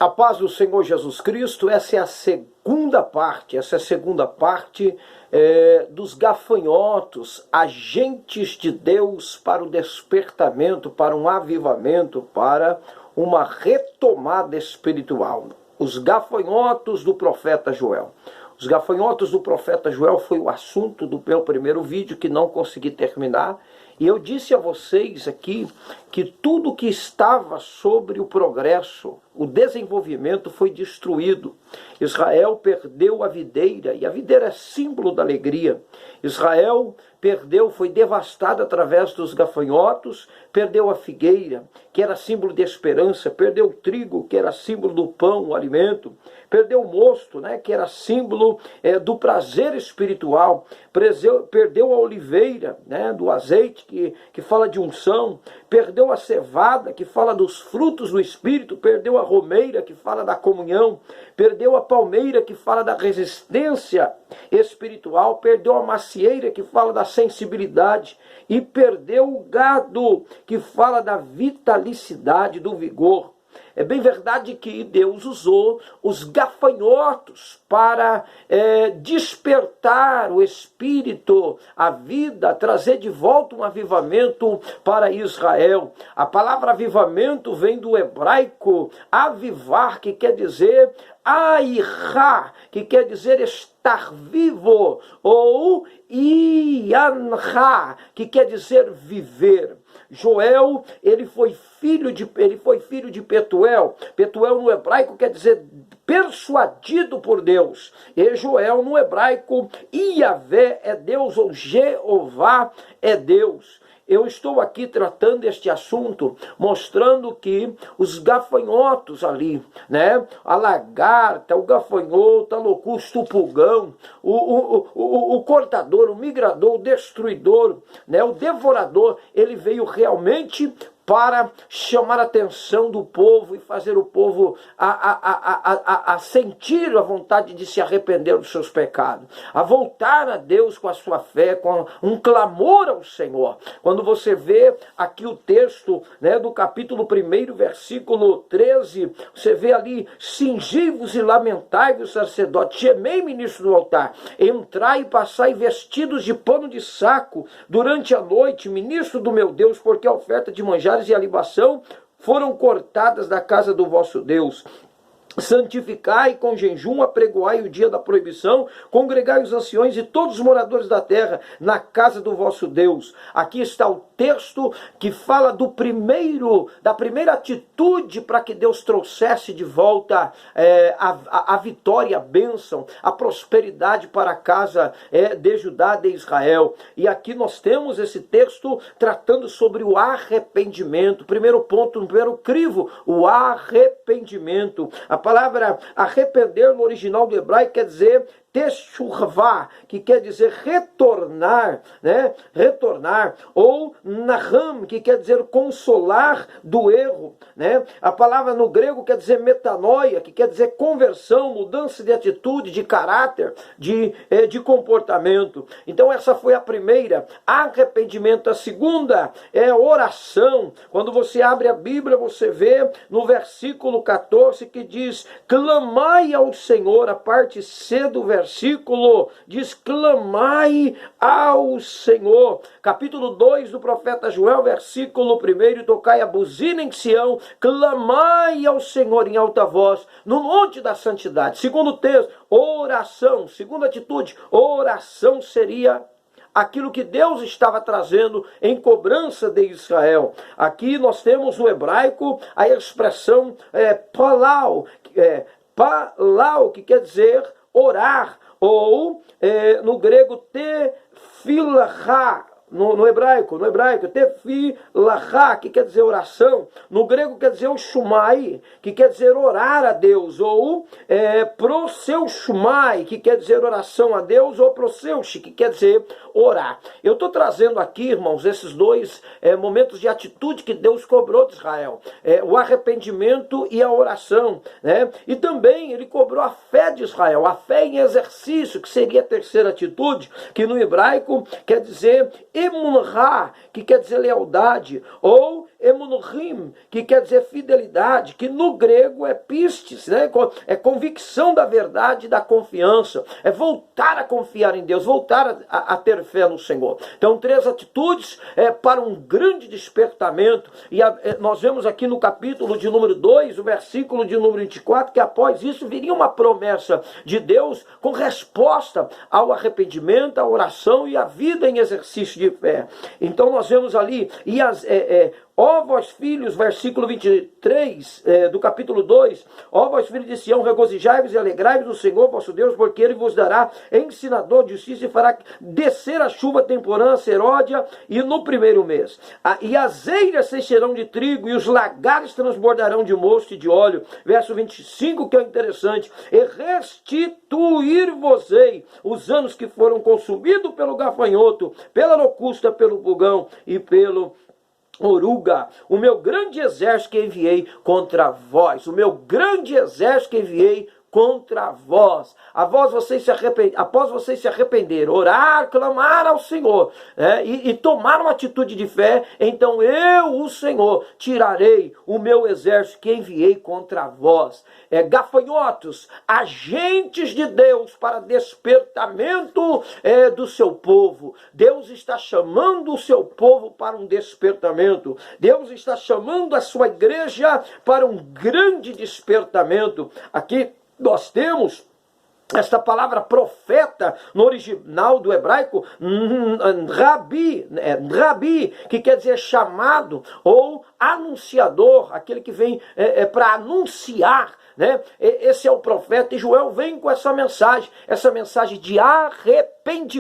A paz do Senhor Jesus Cristo, essa é a segunda parte, dos gafanhotos, agentes de Deus para o despertamento, para um avivamento, para uma retomada espiritual. Os gafanhotos do profeta Joel. Os gafanhotos do profeta Joel foi o assunto do meu primeiro vídeo, que não consegui terminar. E eu disse a vocês aqui que tudo que estava sobre o progresso, o desenvolvimento, foi destruído. Israel perdeu a videira, e a videira é símbolo da alegria. Israel foi devastado através dos gafanhotos, perdeu a figueira, que era símbolo de esperança, perdeu o trigo, que era símbolo do pão, o alimento, perdeu o mosto, que era símbolo do prazer espiritual, perdeu a oliveira, do azeite, que fala de unção, perdeu a cevada, que fala dos frutos do Espírito, perdeu a romeira, que fala da comunhão, perdeu a palmeira, que fala da resistência espiritual, perdeu a macieira, que fala da sensibilidade, e perdeu o gado, que fala da vitalicidade, do vigor. É bem verdade que Deus usou os gafanhotos para despertar o espírito, a vida, trazer de volta um avivamento para Israel. A palavra avivamento vem do hebraico avivar, que quer dizer airá, que quer dizer estar vivo, ou ianha, que quer dizer viver. Joel, ele foi filho de Petuel. Petuel no hebraico quer dizer persuadido por Deus. E Joel no hebraico, Iavé é Deus, ou Jeová é Deus. Eu estou aqui tratando este assunto, mostrando que os gafanhotos ali, a lagarta, o gafanhoto, a locusta, o pulgão, o cortador, o migrador, o destruidor, o devorador, ele veio realmente para chamar a atenção do povo e fazer o povo a sentir a vontade de se arrepender dos seus pecados, a voltar a Deus com a sua fé, com um clamor ao Senhor. Quando você vê aqui o texto do capítulo 1, versículo 13, você vê ali: cingivos e lamentai-vos, sacerdotes, gemei, ministro do altar, entrai e passai vestidos de pano de saco durante a noite, ministro do meu Deus, porque a oferta de manjares e a libação foram cortadas da casa do vosso Deus. Santificai com jejum, apregoai o dia da proibição, congregai os anciões e todos os moradores da terra na casa do vosso Deus. Aqui está o texto que fala da primeira atitude para que Deus trouxesse de volta a vitória, a bênção, a prosperidade para a casa de Judá, de Israel. E aqui nós temos esse texto tratando sobre o arrependimento. Primeiro ponto, no primeiro crivo, o arrependimento. A palavra arrepender no original do hebraico quer dizer teshuvah, que quer dizer retornar, retornar, ou naham, que quer dizer consolar do erro, A palavra no grego quer dizer metanoia, que quer dizer conversão, mudança de atitude, de caráter, de comportamento. Então essa foi a primeira, arrependimento. A segunda é oração. Quando você abre a Bíblia, você vê no versículo 14 que diz: clamai ao Senhor. A parte C do versículo diz: clamai ao Senhor. Capítulo 2 do profeta Joel, versículo 1: tocai a buzina em Sião, clamai ao Senhor em alta voz, no monte da santidade. Segundo texto, oração. Segunda atitude, oração seria aquilo que Deus estava trazendo em cobrança de Israel. Aqui nós temos no hebraico a expressão palau, que quer dizer orar, ou no grego tefillah, no hebraico, tefillah, que quer dizer oração. No grego quer dizer o shumai, que quer dizer orar a Deus, ou proseushumai, que quer dizer oração a Deus, ou proseushi, que quer dizer orar. Eu estou trazendo aqui, irmãos, esses dois momentos de atitude que Deus cobrou de Israel, o arrependimento e a oração, E também ele cobrou a fé de Israel, a fé em exercício, que seria a terceira atitude, que no hebraico quer dizer emunha, que quer dizer lealdade, ou emunohim, que quer dizer fidelidade, que no grego é pistis, né? É convicção da verdade e da confiança, é voltar a confiar em Deus, voltar a ter fé no Senhor. Então, 3 atitudes para um grande despertamento, e nós vemos aqui no capítulo de número 2, o versículo de número 24, que após isso viria uma promessa de Deus com resposta ao arrependimento, à oração e à vida em exercício de fé. Então nós vemos ali, ó vós filhos, versículo 23 do capítulo 2, ó vós filhos de Sião, regozijai-vos e alegrai-vos no Senhor vosso Deus, porque Ele vos dará ensinador de justiça e fará descer a chuva temporã, seródia, e no primeiro mês. E as eiras se encherão de trigo, e os lagares transbordarão de mosto e de óleo. Verso 25, que é interessante. E restituir-vos-ei os anos que foram consumidos pelo gafanhoto, pela locusta, pelo pulgão e pelo oruga, o meu grande exército que enviei contra vós, o meu grande exército que enviei contra vós. Após vocês se arrepender, orar, clamar ao Senhor, e tomar uma atitude de fé, então eu, o Senhor, tirarei o meu exército que enviei contra vós. Gafanhotos, agentes de Deus para despertamento do seu povo. Deus está chamando o seu povo para um despertamento. Deus está chamando a sua igreja para um grande despertamento. Aqui nós temos esta palavra profeta no original do hebraico, rabi, que quer dizer chamado ou anunciador, aquele que vem para anunciar, né? Esse é o profeta, e Joel vem com essa mensagem de arrependimento.